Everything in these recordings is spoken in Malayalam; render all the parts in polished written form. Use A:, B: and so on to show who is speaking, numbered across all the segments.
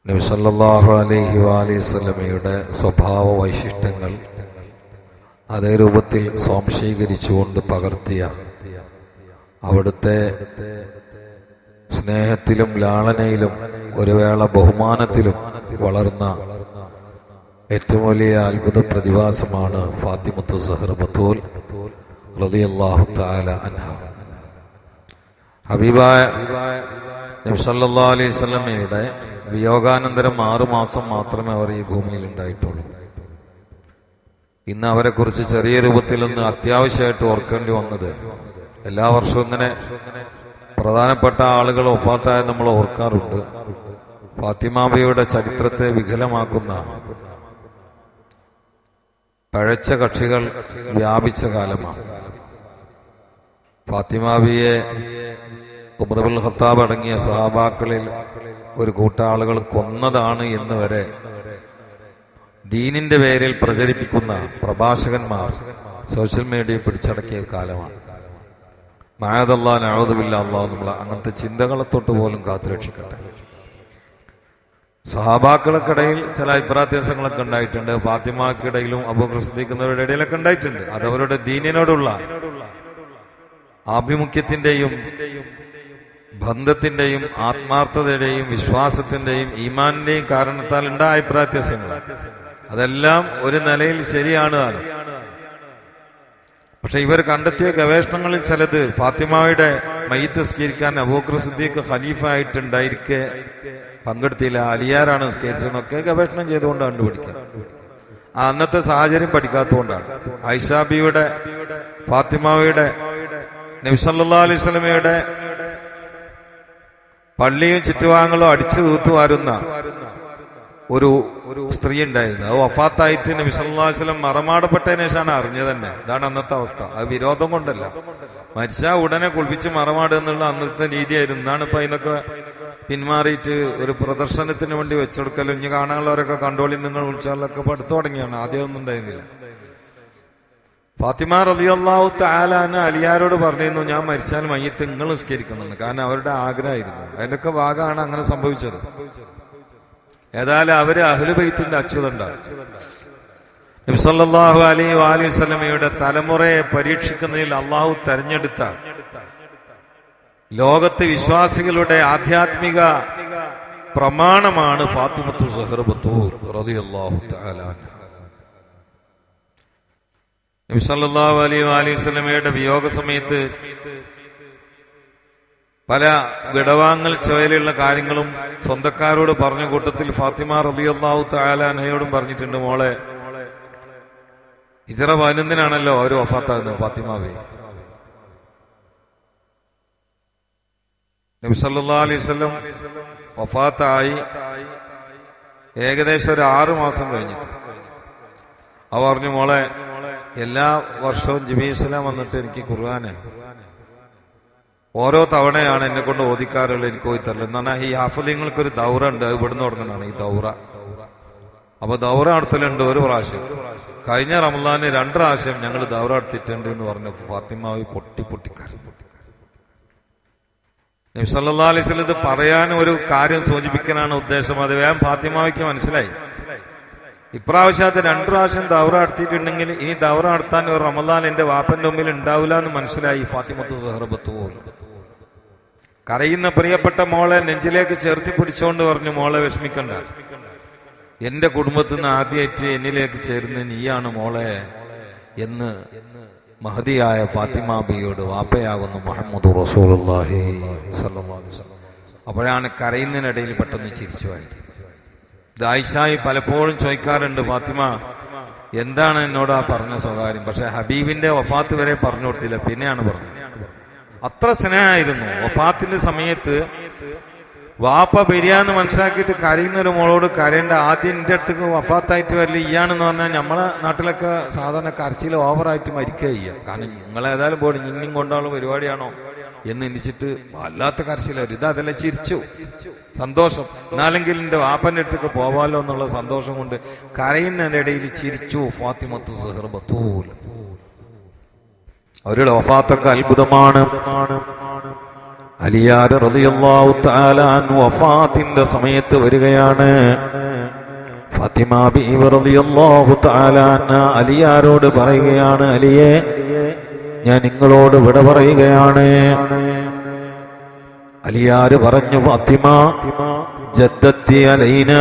A: നബി സല്ലല്ലാഹു അലൈഹി വസല്ലമയുടെ സ്വഭാവ വൈശിഷ്ട്യങ്ങൾ അതേ രൂപത്തിൽ സ്വാംശീകരിച്ചുകൊണ്ട് പകർത്തിയ അവിടുത്തെ സ്നേഹത്തിലും ലാളനയിലും ഒരു വേള ബഹുമാനത്തിലും വളർന്ന ഏറ്റവും വലിയ അത്ഭുത പ്രതിഭാസമാണ് ഫാത്തിമത്തു സഹ്റ ബത്തൂൽ റളിയല്ലാഹു തആല അൻഹ. ഹബീബായ നബി സല്ലല്ലാഹു അലൈഹി വസല്ലമയുടെ വിയോഗാനന്തരം 6 മാസം മാത്രമേ അവർ ഈ ഭൂമിയിൽ ഉണ്ടായിട്ടുള്ളൂ. ഇന്ന് അവരെ കുറിച്ച് ചെറിയ രൂപത്തിൽ ഒന്ന് അത്യാവശ്യമായിട്ട് ഓർക്കേണ്ടി വന്നത്, എല്ലാ വർഷവും ഇങ്ങനെ പ്രധാനപ്പെട്ട ആളുകൾ വഫാത്തായ നമ്മൾ ഓർക്കാറുണ്ട്. ഫാത്തിമാബിയുടെ ചരിത്രത്തെ വികലമാക്കുന്ന പഴച്ച കക്ഷികൾ വ്യാപിച്ച കാലമാണ്. ഫാത്തിമാബിയെ ഉമർ ഇബ്നുൽ ഖത്താബ് അടങ്ങിയ സഹാബാക്കളിൽ ഒരു കൂട്ടാളുകൾ കൊന്നതാണ് എന്ന് വരെ ദീനിന്റെ പേരിൽ പ്രചരിപ്പിക്കുന്ന പ്രഭാഷകന്മാർ സോഷ്യൽ മീഡിയ പിടിച്ചടക്കിയ കാലമാണ്. മഅദല്ലാഹ് നഊദു ബില്ലാഹ്, അല്ലാഹു നമ്മളെ അങ്ങനത്തെ ചിന്തകളെ തൊട്ട് പോലും കാത്തുരക്ഷിക്കട്ടെ. സഹാബാക്കൾക്കിടയിൽ ചില അഭിപ്രായ വ്യത്യാസങ്ങളൊക്കെ ഉണ്ടായിട്ടുണ്ട്. ഫാത്തിമക്കിടയിലും അബൂബക്കർ സിദ്ദീഖിന്റെ ഇടയിലൊക്കെ ഉണ്ടായിട്ടുണ്ട്. അത് അവരുടെ ദീനിനോടുള്ള ആഭിമുഖ്യത്തിന്റെയും ബന്ധത്തിന്റെയും ആത്മാർത്ഥതയുടെയും വിശ്വാസത്തിന്റെയും ഈമാനിന്റെയും കാരണത്താൽ ഉണ്ടായ അഭിപ്രായ വ്യത്യാസങ്ങൾ, അതെല്ലാം ഒരു നിലയിൽ ശരിയാണ്. പക്ഷെ ഇവർ കണ്ടെത്തിയ ഗവേഷണങ്ങളിൽ ചിലത് ഫാത്തിമയുടെ മയ്യിത്ത് നിസ്കരിക്കാൻ അബൂബക്കർ സിദ്ദീഖ് ഖലീഫ ആയിട്ടുണ്ടായിരിക്കെ പങ്കെടുത്തില്ല, അലിയാരാണ് നിസ്കരിച്ചതെന്നൊക്കെ ഗവേഷണം ചെയ്തുകൊണ്ട് കണ്ടുപിടിക്കുക. അന്നത്തെ സാഹചര്യം പഠിക്കാത്തതുകൊണ്ടാണ്. ഐഷാബിയുടെ ഫാത്തിമയുടെ നബി സല്ലല്ലാഹു അലൈഹി വസല്ലമയുടെ പള്ളിയും ചുറ്റുഭാഗങ്ങളും അടിച്ചു തൂത്തുവാരുന്ന ഒരു സ്ത്രീ ഉണ്ടായിരുന്നു. അത് വഫാത്തായിട്ട് നബി സല്ലല്ലാഹു അലൈഹി വസല്ലം മറമാടപ്പെട്ടതിന് ശേഷമാണ് അറിഞ്ഞത് തന്നെ. ഇതാണ് അന്നത്തെ അവസ്ഥ. അത് വിരോധം കൊണ്ടല്ല, മരിച്ചാ ഉടനെ കുളിപ്പിച്ച് മറമാടുക എന്നുള്ള അന്നത്തെ രീതിയായിരുന്നു. എന്നാണ് ഇപ്പൊ അതിനൊക്കെ പിന്മാറിയിട്ട് ഒരു പ്രദർശനത്തിന് വേണ്ടി വെച്ചെടുക്കലും ഇനി കാണാനുള്ളവരൊക്കെ കണ്ടോളി നിങ്ങൾ വിളിച്ചാലൊക്കെ പഠിത്തു തുടങ്ങിയാണ്. ആദ്യമൊന്നും ഉണ്ടായിരുന്നില്ല. ഫാത്തിമ റളിയല്ലാഹു തആല അൻഹ അലിയാരോട് പറഞ്ഞിരുന്നു, ഞാൻ മരിച്ചാൽ മയ്യിത്ത് നിങ്ങൾ നിസ്കരിക്കണമെന്ന്. കാരണം അവരുടെ ആഗ്രഹമായിരുന്നു. അതിനൊക്കെ ഭാഗമാണ് അങ്ങനെ സംഭവിച്ചത്. ഏതായാലും അവര് അഹ്ലു ബൈത്തിന്റെ അച്യുതണ്ടാണ്. നബി സല്ലല്ലാഹു അലൈഹി വസല്ലമയുടെ തലമുറയെ പരീക്ഷിക്കുന്നതിൽ അള്ളാഹു തെരഞ്ഞെടുത്ത ലോകത്ത് വിശ്വാസികളുടെ ആധ്യാത്മിക പ്രമാണമാണ് ഫാത്തിമത്തു സഹ്റ ബത്തൂൽ റളിയല്ലാഹു തആല അൻഹ. നബി സല്ലല്ലാഹു അലൈഹി വസല്ലമയുടെ വിയോഗ സമയത്ത് പല വിടവാങ്ങൽ ചോയലുള്ള കാര്യങ്ങളും സ്വന്തക്കാരോട് പറഞ്ഞ കൂട്ടത്തിൽ ഫാത്തിമ റളിയല്ലാഹു തആല അൻഹയോടും പറഞ്ഞിട്ടുണ്ട്, മോളെ ഹിജ്റ 11 ഒരു വഫാത്താകുന്നത് ഫാത്തിമാവേ. നബി സല്ലല്ലാഹു അലൈഹി വസല്ലം വഫാത്തായി ഏകദേശം ഒരു 6 മാസം കഴിഞ്ഞിട്ട് അവ പറഞ്ഞു, മോളെ എല്ലാ വർഷവും ജിബീസ്ലാം വന്നിട്ട് എനിക്ക് ഖുർആന് ഓരോ തവണയാണ് എന്നെ കൊണ്ട് ഓദിക്കാറുള്ളത്, എനിക്ക് ഓദിത്തരല്ല. എന്ന് പറഞ്ഞാൽ ഈ ഹാഫിലിങ്ങൾക്കൊരു ദൗറ ഉണ്ട്, അത് ഇവിടുന്ന് തുടങ്ങുന്നതാണ് ഈ ദൗറ. അപ്പൊ ദൗറ നടത്തലുണ്ട് ഒരു പ്രാവശ്യം. കഴിഞ്ഞ റമളാന് 2 പ്രാവശ്യം ഞങ്ങൾ ദൗറ നടത്തിയിട്ടുണ്ട് എന്ന് പറഞ്ഞു ഫാത്തിമാവി പൊട്ടിക്കരഞ്ഞു. നബി സല്ലല്ലാഹു അലൈഹി വസല്ലം ഇത് പറയാൻ ഒരു കാര്യം സൂചിപ്പിക്കാനാണ് ഉദ്ദേശം. അത് വേഗം ഫാത്തിമാവിക്ക് മനസ്സിലായി. ഇപ്രാവശ്യത്തെ 2 പ്രാവശ്യം ദൗറ നടത്തിയിട്ടുണ്ടെങ്കിൽ ഇനി ദൗറ നടത്താൻ ഒരു റമളാൻ എന്റെ വാപ്പന്റെ മുമ്പിൽ ഉണ്ടാവില്ല എന്ന് മനസ്സിലായി ഫാത്തിമത്തു സഹ്റ ബത്തൂൽ. കരയുന്ന പ്രിയപ്പെട്ട മോളെ നെഞ്ചിലേക്ക് ചേർത്തി പിടിച്ചുകൊണ്ട് പറഞ്ഞു, മോളെ വിഷമിക്കണ്ട, എന്റെ കുടുംബത്തിൽ നിന്ന് ആദ്യമായിട്ട് എന്നിലേക്ക് ചേരുന്ന നീയാണ് മോളെ എന്ന് മഹദിയായ ഫാത്തിമ ബിയോട് വാപ്പയാകുന്നു മുഹമ്മദ് റസൂലുള്ളാഹി സ്വല്ലല്ലാഹു അലൈഹി വസല്ലം. അപ്പോഴാണ് കരയുന്നതിനിടയിൽ പെട്ടെന്ന് ചിരിച്ചു പോയത്. ആയിഷായി പലപ്പോഴും ചോദിക്കാറുണ്ട്, ഫാത്തിമ എന്താണ് എന്നോട് ആ പറഞ്ഞ സ്വകാര്യം? പക്ഷെ ഹബീബിന്റെ വഫാത്ത് വരെ പറഞ്ഞു കൊടുത്തില്ല, പിന്നെയാണ് പറഞ്ഞത്. അത്ര സ്നേഹമായിരുന്നു. വഫാത്തിന്റെ സമയത്ത് വാപ്പ ബിരിയാന്ന് മനസ്സിലാക്കിയിട്ട് കരയുന്ന ഒരു മോളോട് കരയേണ്ട, ആദ്യം എന്റെ അടുത്തേക്ക് വഫാത്തായിട്ട് വരില്ല ഇയാണെന്ന് പറഞ്ഞാൽ നമ്മളെ നാട്ടിലൊക്കെ സാധാരണ കരച്ചിൽ ഓവറായിട്ട് മരിക്കുക ചെയ്യുക. കാരണം നിങ്ങളേതായാലും പോയി നിന്നും കൊണ്ടുള്ള പരിപാടിയാണോ എന്ന് എണ്ണിച്ചിട്ട് വല്ലാത്ത കരച്ചിലായിരുന്നു. ഇതതെല്ലാം ചിരിച്ചു, സന്തോഷം. എന്നാലെങ്കിൽ എന്റെ വാപ്പന്റെ അടുത്തേക്ക് പോവാലോ എന്നുള്ള സന്തോഷം കൊണ്ട് കരയുന്നതിന്റെ ഇടയിൽ ചിരിച്ചു ഫാത്തിമത്തു സഹ്റ ബത്തൂൽ. അവരുടെ വഫാത്തൊക്കെ അത്ഭുതമാണ്. അലിയാർ റളിയല്ലാഹു തആല അൻഹു വഫാത്തിന്റെ സമയത്ത് വരികയാണ്. ഫാത്തിമ ബീവി റളിയല്ലാഹു തആല അൻഹ അലിയാരോട് പറയുകയാണ്, അലിയെ ഞാൻ നിങ്ങളോട് വിട പറയുകയാണ്. അലിയാര് പറഞ്ഞു, ഫാത്തിമ ജദ്ദത്തി അലൈന,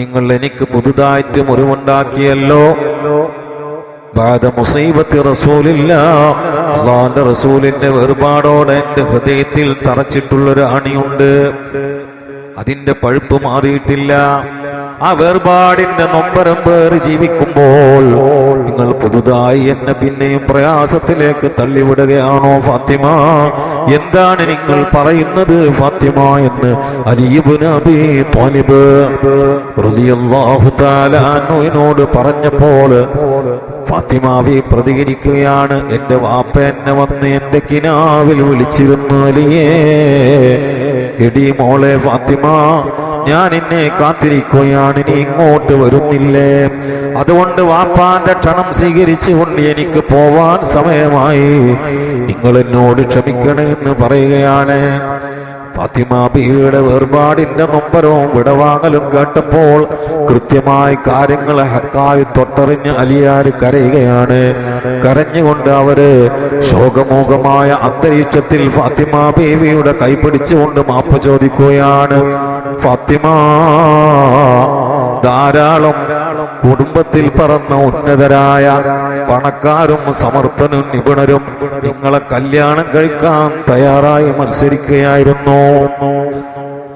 A: നിങ്ങൾ എനിക്ക് പുതുതായിട്ട് മുറിവുണ്ടാക്കിയല്ലോ. ബാദ മുസീബത്തി റസൂലില്ലാഹ്, അല്ലാഹുവിന്റെ റസൂലിന്റെ വേർപാടോടെ എന്റെ ഹൃദയത്തിൽ തറച്ചിട്ടുള്ളൊരു അണിയുണ്ട്. അതിന്റെ പഴുപ്പ് മാറിയിട്ടില്ല. ആ വേർപാടിന്റെ നൊമ്പരം പേറി ജീവിക്കുമ്പോൾ നിങ്ങൾ പുതുതായി എന്നെ പിന്നെയും പ്രയാസത്തിലേക്ക് തള്ളിവിടുകയാണോ ഫാത്തിമ? എന്താണ് നിങ്ങൾ പറയുന്നത് ഫാത്തിമ എന്ന് അലി ഇബ്നു അബീ ത്വാലിബ് റളിയല്ലാഹു തആല അൻഹുവിനോട് പറഞ്ഞപ്പോൾ ഫാത്തിമാവി പ്രതികരിക്കുകയാണ്, എന്റെ വാപ്പ എന്നെ വന്ന് എന്റെ കിനാവിൽ വിളിച്ചിരുന്നു, അലിയേ എടി മോളെ ഫാത്തിമ, ഞാൻ എന്നെ കാത്തിരിക്കുകയാണ്, നീ ഇങ്ങോട്ട് വരുന്നില്ലേ? അതുകൊണ്ട് വാപ്പാന്റെ ക്ഷണം സ്വീകരിച്ചുകൊണ്ട് എനിക്ക് പോവാൻ സമയമായി, നിങ്ങൾ എന്നോട് ക്ഷമിക്കണമെന്ന് പറയുകയാണ്. ഫാത്തിമ ബീവിയുടെ വേർപാടിന്റെ നൊമ്പരവും വിടവാങ്ങലും കേട്ടപ്പോൾ കൃത്യമായി കാര്യങ്ങൾ ഹക്കായി തൊട്ടറിഞ്ഞ് അലിയാർ കരയുകയാണ്. കരഞ്ഞുകൊണ്ട് അവര് ശോകമൂകമായ അന്തരീക്ഷത്തിൽ ഫാത്തിമ ബീവിയുടെ കൈപിടിച്ചുകൊണ്ട് മാപ്പ് ചോദിക്കുകയാണ്. ഫാത്തിമ, ധാരാളം കുടുംബത്തിൽ പറന്ന ഉന്നതരായ പണക്കാരും സമർത്ഥനും നിപുണരും നിങ്ങളെ കല്യാണം കഴിക്കാൻ തയ്യാറായി മത്സരിക്കുകയായിരുന്നു.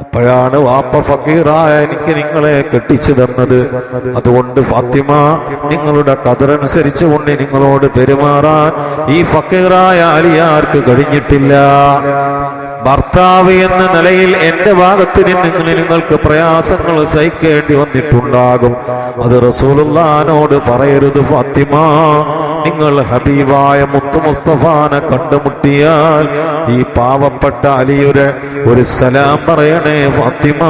A: അപ്പോഴാണ് വാപ്പ ഫക്കീറായ എനിക്ക് നിങ്ങളെ കെട്ടിച്ചു തന്നത്. അതുകൊണ്ട് ഫാത്തിമ, നിങ്ങളുടെ ഖദറനുസരിച്ച് കൊണ്ട് നിങ്ങളോട് പെരുമാറാൻ ഈ ഫക്കീറായ അലിയാർക്ക് കഴിഞ്ഞിട്ടില്ല. ഭർത്താവ് എന്ന നിലയിൽ എന്റെ ഭാഗത്ത് നിന്ന് നിങ്ങൾക്ക് പ്രയാസങ്ങൾ സഹിക്കേണ്ടി വന്നിട്ടുണ്ടാകും. അത് റസൂലുള്ളാഹിനോട് പറയരുത് ഫാത്തിമ. നിങ്ങൾ ഹബീബായ മുത്തു മുസ്തഫാനെ കണ്ടുമുട്ടിയാൽ ഈ പാവപ്പെട്ട അലിയുടെ ഒരു സലാം പറയണേ ഫാത്തിമ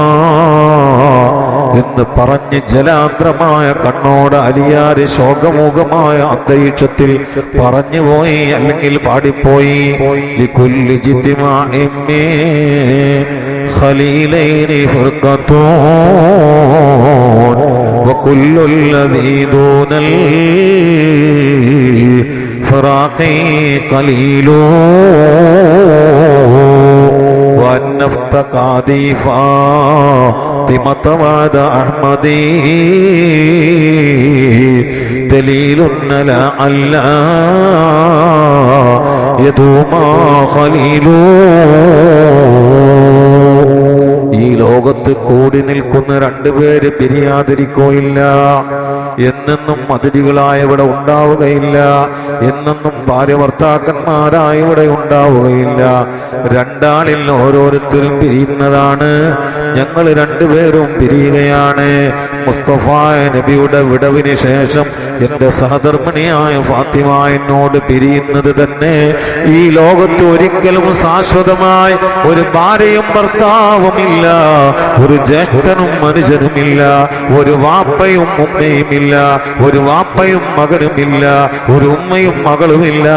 A: എന്ന് പറഞ്ഞ് ജലാന്ത്രമായ കണ്ണോട് അലിയാര് ശോകമൂകമായ അന്തരീക്ഷത്തിൽ പറഞ്ഞുപോയി, അല്ലെങ്കിൽ പാടിപ്പോയി. ലികുല്ലി ജിദ്ദിമാഇൻ ഖലീലൈനി ഫർഖതൂൻ വകുല്ലു ലദീ ദൂനൽ ഫറാഖി ഖലീലൂ വന്നഫ്ത ഖാദിഫാ فاطمة بعد أحمدي دليل لعل يدوم خليل. ഈ ലോകത്ത് കൂടി നിൽക്കുന്ന രണ്ടുപേര് പിരിയാതിരിക്കുകയില്ല. എന്നെന്നും അതിഥികളായ ഇവിടെ ഉണ്ടാവുകയില്ല. എന്നെന്നും ഭാര്യ ഭർത്താക്കന്മാരായ ഇവിടെ ഉണ്ടാവുകയില്ല. രണ്ടാളിൽ ഓരോരുത്തരും പിരിയുന്നതാണ്. ഞങ്ങൾ രണ്ടുപേരും പിരിയുകയാണ്. മുസ്തഫ നബിയുടെ വിടവിന് ശേഷം എന്റെ സഹധർമ്മിണിയായ ഫാത്തിമ എന്നോട് പിരിയുന്നത് തന്നെ ഈ ലോകത്ത് ഒരിക്കലും ശാശ്വതമായി ഒരു ഭാര്യയും ഭർത്താവുമില്ല, ഒരു ജ്യേഷ്ഠനും മനുഷ്യനുമില്ല, ഒരു വാപ്പയും ഉമ്മയുമില്ല, ഒരു വാപ്പയും മകനുമില്ല, ഒരു ഉമ്മയും മകളുമില്ല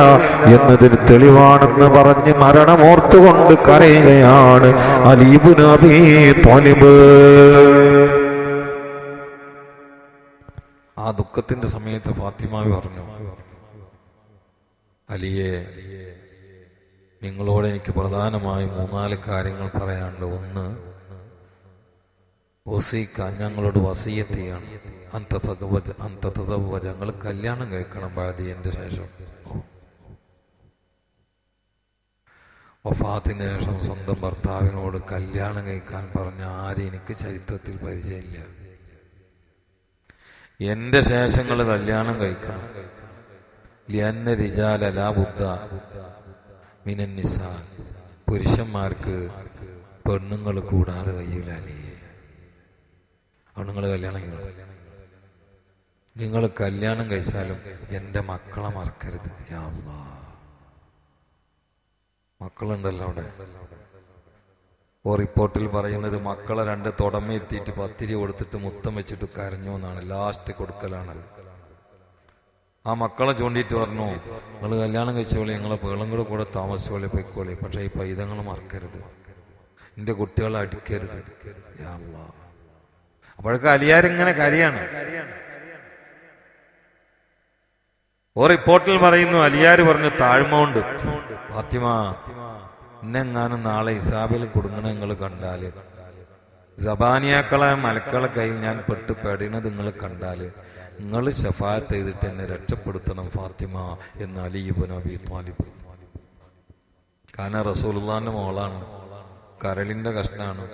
A: എന്നതിന് തെളിവാണെന്ന് പറഞ്ഞ് മരണമോർത്തുകൊണ്ട് കരയുകയാണ് അലി ഇബ്നു അബീ ത്വാലിബ്. ആ ദുഃഖത്തിന്റെ സമയത്ത് ഫാത്തിമ പറഞ്ഞു, അലിയെ, നിങ്ങളോട് എനിക്ക് പ്രധാനമായും 3-4 കാര്യങ്ങൾ പറയാനുണ്ട്. ഒന്ന്, വസീക്ക, ഞങ്ങളോട് വസീയത്ത് ചെയ്യണം. ഞങ്ങൾ കല്യാണം കഴിക്കണം ബാദി, എന്റെ ശേഷം. വഫാത്തിന് ശേഷം സ്വന്തം ഭർത്താവിനോട് കല്യാണം കഴിക്കാൻ പറഞ്ഞ ആരും എനിക്ക് ചരിത്രത്തിൽ പരിചയമില്ല. എന്റെ ശേഷങ്ങൾ കല്യാണം കഴിക്കണം. ലിയന്ന റിജാല ലാ ബുദ്ദ മിനൻ നിസാ, പുരുഷന്മാർക്ക് പെണ്ണുങ്ങൾ കൂടാതെ കഴിയില്ല. പെണ്ണുങ്ങൾ കല്യാണം കഴിക്കണം. നിങ്ങൾ കല്യാണം കഴിച്ചാലും എന്റെ മക്കളെ മറക്കരുത്. യാ അല്ലാഹ്, മക്കളുണ്ടല്ലോ അവിടെ. ഓ റിപ്പോർട്ടിൽ പറയുന്നത് മക്കളെ 2 തുടമ എത്തിയിട്ട് പത്തിരി കൊടുത്തിട്ട് മുത്തം വെച്ചിട്ട് കരഞ്ഞു എന്നാണ്. ലാസ്റ്റ് കൊടുക്കലാണത്. ആ മക്കളെ ചൂണ്ടിയിട്ട് പറഞ്ഞു, നിങ്ങൾ കല്യാണം കഴിച്ചോളി, നിങ്ങളെ പേളും കൂടെ താമസിച്ചോളി, പൊയ്ക്കോളി, പക്ഷെ ഈ പൈതങ്ങൾ മറക്കരുത്, എന്റെ കുട്ടികളെ അടിക്കരുത്. യാ അല്ലാഹ്. അപ്പോഴൊക്കെ അലിയാരിങ്ങനെ കരയാണ്. ഓ റിപ്പോർട്ടിൽ പറയുന്നു, അലിയാര് പറഞ്ഞു താഴ്മ കൊണ്ട്, ഫാത്തിമ എന്നെങ്ങാനും നാളെ ഇസാബിൽ കുടുങ്ങണ നിങ്ങൾ കണ്ടാല്, ജബാനിയാക്കളെ മലക്കളെ കയ്യിൽ ഞാൻ പെട്ട് പെടുന്നത് നിങ്ങൾ കണ്ടാല്, നിങ്ങൾ ശഫാഅത്ത് ചെയ്തിട്ട് എന്നെ രക്ഷപ്പെടുത്തണം ഫാത്തിമ എന്ന് അലി ഇബ്നു അബീ ത്വാലിബ്. കാരണം റസൂലുള്ളാഹിന്റെ മോളാണ്, കരളിന്റെ കഷ്ണാണ്,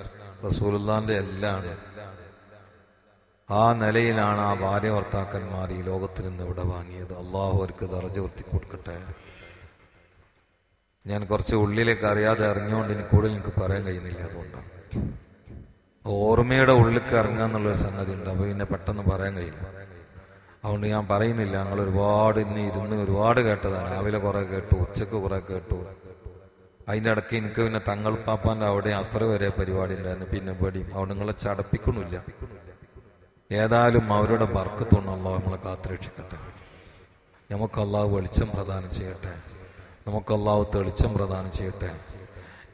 A: റസൂലുള്ളാഹിന്റെ എല്ലാമാണ്. ആ നിലയിലാണ് ആ ഭാര്യ ഭർത്താക്കന്മാർ ഈ ലോകത്തിൽ നിന്ന് ഇവിടെ വാങ്ങിയത്. അള്ളാഹു അവർക്ക് ദർജ ഉയർത്തി കൊടുക്കട്ടെ. ഞാൻ കുറച്ച് ഉള്ളിലേക്ക് അറിയാതെ അറിഞ്ഞുകൊണ്ട് കൂടുതൽ എനിക്ക് പറയാൻ കഴിയുന്നില്ല. അതുകൊണ്ടാണ് ഓർമ്മയുടെ ഉള്ളിലേക്ക് ഇറങ്ങുക എന്നുള്ളൊരു സംഗതി ഉണ്ട്. അപ്പൊ പിന്നെ പെട്ടെന്ന് പറയാൻ കഴിയില്ല. അതുകൊണ്ട് ഞാൻ പറയുന്നില്ല. ഞങ്ങൾ ഒരുപാട് ഇന്ന് ഇരുന്ന് ഒരുപാട് കേട്ടതാണ്. രാവിലെ കുറെ കേട്ടു, ഉച്ചക്ക് കുറെ കേട്ടു. അതിൻ്റെ ഇടയ്ക്ക് എനിക്ക് പിന്നെ തങ്ങൾ പാപ്പാന്റെ അവിടെ അസർ വരെ പരിപാടി ഉണ്ടായിരുന്നു, പിന്നെ പേടിയും. അവിടെ നിങ്ങളെ ചടപ്പിക്കണില്ല. ഏതായാലും അവരുടെ ബർക്കത്തുകൊണ്ട് അള്ളാഹു നമ്മളെ കാത്തുരക്ഷിക്കട്ടെ. നമുക്ക് അള്ളാഹു വെളിച്ചം പ്രദാനം ചെയ്യട്ടെ. നമുക്ക് അള്ളാഹു തെളിച്ചം പ്രദാനം ചെയ്യട്ടെ.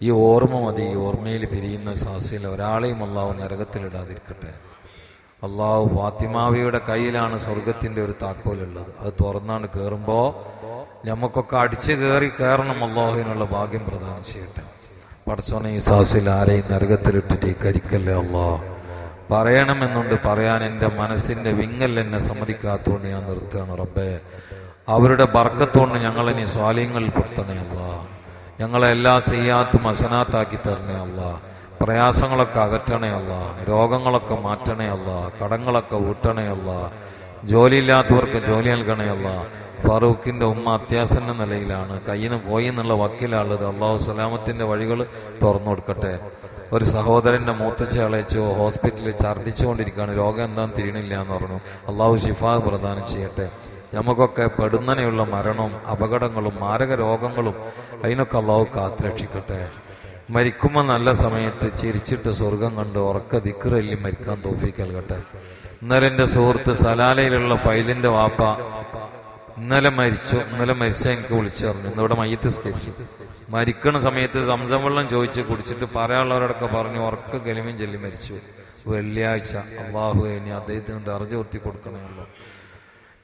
A: ഈ ഓർമ്മ മതി. ഈ ഓർമ്മയിൽ പിരിയുന്ന സാസിൽ ഒരാളെയും അള്ളാഹു നരകത്തിലിടാതിരിക്കട്ടെ. അള്ളാഹു ഫാത്തിമാവിയുടെ കയ്യിലാണ് സ്വർഗത്തിന്റെ ഒരു താക്കോലുള്ളത്. അത് തുറന്നാണ് കയറുമ്പോ നമുക്കൊക്കെ അടിച്ചു കയറണം. അള്ളാഹുവിനുള്ള ഭാഗ്യം പ്രദാനം ചെയ്യട്ടെ. പടച്ചോനെ ഈ സാസിൽ ആരെയും നരകത്തിലിട്ടിട്ട് ഈ കരിക്കല്ലേ അള്ളാഹ്. പറയണമെന്നുണ്ട്, പറയാൻ എൻ്റെ മനസ്സിന്റെ വിങ്ങൽ എന്നെ സമ്മതിക്കാത്തതുകൊണ്ട് ഞാൻ നിർത്തുകയാണ് റബ്ബേ. അവരുടെ ബർക്കത്തുകൊണ്ട് ഞങ്ങളെ നീ സ്വാലിങ്ങളിൽ പെടുത്തണേ അല്ലാഹ്. ഞങ്ങളെ എല്ലാ സിയ്യാത്തും ഹസനാത്താക്കി തരണേ അല്ലാഹ്. പ്രയാസങ്ങളൊക്കെ അകറ്റണേ അല്ലാഹ്. രോഗങ്ങളൊക്കെ മാറ്റണേ അല്ലാഹ്. കടങ്ങളൊക്കെ വീട്ടണേ അല്ലാഹ്. ജോലിയില്ലാത്തവർക്ക് ജോലി നൽകണേ അല്ലാഹ്. ഫാറൂഖിന്റെ ഉമ്മ അത്യാസന്ന നിലയിലാണ്, കയ്യിന് പോയി എന്നുള്ള വക്കീലാണുള്ളത്. അള്ളാഹു സലാമത്തിന്റെ വഴികൾ തുറന്നു കൊടുക്കട്ടെ. ഒരു സഹോദരന്റെ മൂത്തച്ഛ അളയിച്ചു ഹോസ്പിറ്റലിൽ ഛർദ്ദിച്ചുകൊണ്ടിരിക്കുകയാണ്. രോഗം എന്താണെന്ന് തിരിയണില്ല എന്ന് പറഞ്ഞു. അള്ളാഹു ശിഫാ പ്രദാനം ചെയ്യട്ടെ. നമുക്കൊക്കെ പെടുന്നനെയുള്ള മരണവും അപകടങ്ങളും മാരക രോഗങ്ങളും അതിനൊക്കെ അള്ളാഹു കാത്തുരക്ഷിക്കട്ടെ. മരിക്കുമ്പോൾ നല്ല സമയത്ത് ചിരിച്ചിട്ട് സ്വർഗം കണ്ട് ഉറക്ക ദിക്റല്ലി മരിക്കാൻ തൗഫീഖ് നൽകട്ടെ. ഇന്നലെ എൻ്റെ സുഹൃത്ത് സലാലയിലുള്ള ഫൈലിന്റെ വാപ്പ ഇന്നലെ മരിച്ച എനിക്ക് വിളിച്ചു പറഞ്ഞു. ഇന്നിവിടെ മയ്യത്ത് സ്കരിച്ചു. മരിക്കണ സമയത്ത് സംസം വെള്ളം ചോദിച്ച് കുടിച്ചിട്ട് പറയാനുള്ളവരോടൊക്കെ പറഞ്ഞു ഉറക്ക കലിമയും ചൊല്ലി മരിച്ചു. വെള്ളിയാഴ്ച. അള്ളാഹു ഇനി അദ്ദേഹത്തിന് ദർജ ഉയർത്തി കൊടുക്കണമല്ലോ.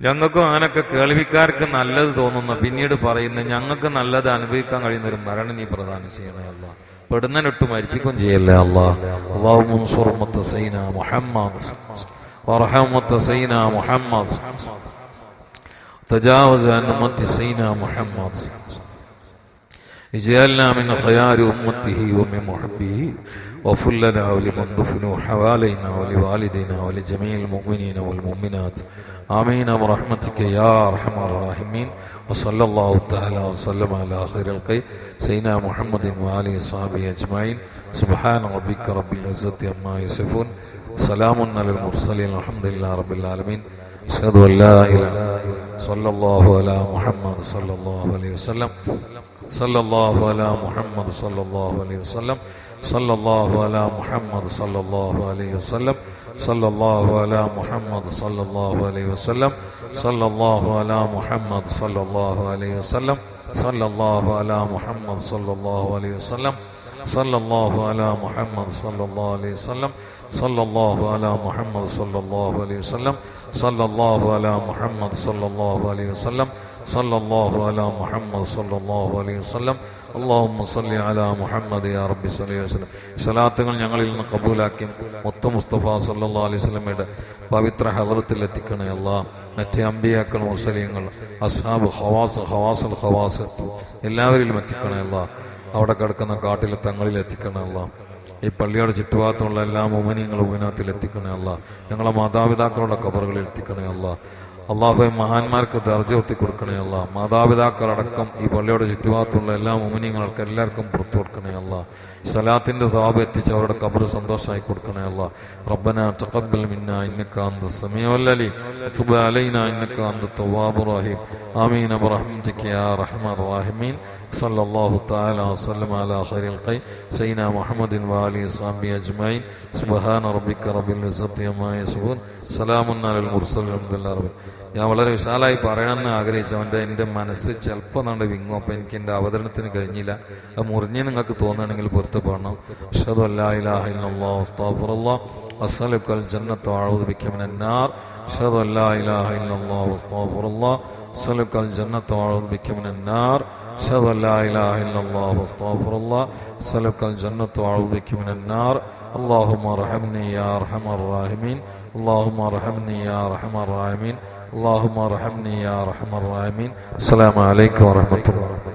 A: ഞങ്ങൾക്കും അങ്ങനൊക്കെ കേൾവിക്കാർക്ക് നല്ലത് തോന്നുന്ന പിന്നീട് പറയുന്ന ഞങ്ങൾക്ക് നല്ലത് അനുഭവിക്കാൻ കഴിയുന്ന ഒരു മരണം നീ പ്രദാനം ചെയ്യണേ അല്ലാഹ്. പെടുന്നതിനൊട്ട് മരിപ്പിക്കും ചെയ്യല്ലേ അല്ലാഹ്. അല്ലാഹു മുൻസുർ ഉമ്മത്ത് സയ്യിദനാ മുഹമ്മദ് വറഹം ഉമ്മത്ത് സയ്യിദനാ മുഹമ്മദ് تجاوز عن أمة سيدنا محمد اجعلنا من خيار أمته ومن محبه واغفر لنا ولمن دفنوا حوالينا ولوالدينا ولجميع المؤمنين والمؤمنات آمين برحمتك يا أرحم الراحمين. وصلى الله تعالى وسلم على خير الخلق سيدنا محمد وآله وصحبه أجمعين. سبحان ربك رب العزة عما يصفون سلام على المرسلين الحمد لله رب العالمين. أشهد أن لا إله صلى الله على محمد صلى الله عليه وسلم صلى الله على محمد صلى الله عليه وسلم صلى الله على محمد صلى الله عليه وسلم صلى الله على محمد صلى الله عليه وسلم صلى الله على محمد صلى الله عليه وسلم صلى الله على محمد صلى الله عليه وسلم صلى الله على محمد صلى الله عليه وسلم صلى الله على محمد صلى الله عليه وسلم صلى الله على محمد صلى الله عليه وسلم صلى الله على محمد صلى الله عليه وسلم. اللهم صل على محمد يا رب صلى الله عليه وسلم. സ്വലാത്തുകൾ ഞങ്ങളിൽ നിന്ന് കബൂലാക്കി മുത്ത മുസ്തഫ സല്ലല്ലാഹു അലൈഹി വസല്ലമയുടെ പവിത്ര ഹളറത്തിൽ എത്തിക്കണേ അല്ലാഹ്. മറ്റേ അമ്പിയാക്കൾ മുർസലീങ്ങൾ അസ്ഹാബ് ഖവാസുൽ ഖവാസ് എല്ലാവരിലും എത്തിക്കണേ അല്ലാഹ്. അവിടെ കിടക്കുന്ന കാട്ടിലെ തങ്ങളിൽ എത്തിക്കണേ അല്ലാഹ്. ഈ പള്ളിയുടെ ചുറ്റുഭാഗത്തുള്ള എല്ലാ മുഅ്മിനീങ്ങളും മുഅ്മിനാത്തിൽ എത്തിക്കണേ അല്ലാഹ്. ഞങ്ങളെ മാതാപിതാക്കളുടെ ഖബറുകളിൽ എത്തിക്കണേ അല്ലാഹ്. അള്ളാഹുവെ മഹാന്മാർക്ക് ദർജ ഒത്തി കൊടുക്കണേ അല്ലാഹ്. മാതാപിതാക്കളടക്കം ഈ പള്ളിയുടെ ചുറ്റുഭാഗത്തുള്ള എല്ലാ മുഅ്മിനീങ്ങൾക്ക് എല്ലാവർക്കും പുറത്തു കൊടുക്കണേ അല്ലാഹ്. സലാത്തിന്റെ ദാബ് എത്തിച്ച് അവരുടെ ഖബർ സന്തോഷമായി കൊടുക്കണേ അല്ലാഹ്. റബ്ബനാ തഖബ്ബൽ മിന്നാ ഇന്നക അൻത സമീഉൽ അലീം വതുബ് അലൈനാ ഇന്നക അൻത തവ്വാബുർ റഹീം. ആമീൻ ബിറഹ്മതിക യാ അർഹമർ റഹീമീൻ. സല്ലല്ലാഹു തആല വസല്ലമ അലാ ഖൈറിൽ ഖൽഖ് സയ്യിദനാ മുഹമ്മദിൻ വആലിഹി വസഹ്ബിഹി അജ്മഈൻ. സുബ്ഹാന റബ്ബിക റബ്ബിൽ ഇസ്സത്തി അമ്മാ യസിഫൂൻ. സലാമുൻ അലൽ മുർസലീൻ അൽഹംദുലില്ലാഹി റബ്ബിൽ. ഞാൻ വളരെ വിശാലമായി പറയണമെന്ന് ആഗ്രഹിച്ചു. എൻ്റെ മനസ്സ് ചിലപ്പോൾ നാണ്ട് വിങ്ങും. അപ്പം എനിക്ക് എൻ്റെ അവതരണത്തിന് കഴിഞ്ഞില്ല. അത് മുറിഞ്ഞ് നിങ്ങൾക്ക് തോന്നുകയാണെങ്കിൽ പുറത്ത് പോകണം. അഷ്ഹദു അല്ലാ ഇലാഹ ഇല്ലല്ലാഹു അസ്തഗ്ഫിറുല്ലാഹ് അസ്അലുക്കൽ ജന്നത വഅഊദു ബിക മിനൻ നാർ. അഷ്ഹദു അല്ലാ ഇലാഹ ഇല്ലല്ലാഹു അസ്തഗ്ഫിറുല്ലാഹ് അസ്അലുക്കൽ ജന്നത വഅഊദു ബിക മിനൻ നാർ. അഷ്ഹദു അല്ലാ ഇലാഹ ഇല്ലല്ലാഹു അസ്തഗ്ഫിറുല്ലാഹ് അസ്അലുക്കൽ ജന്നത വഅഊദു ബിക മിനൻ നാർ. اللهم ارحمني يا ارحم الراحمين. اللهم ارحمني يا ارحم الراحمين. اللهم ارحمني يا ارحم الراحمين. السلام عليكم ورحمة الله.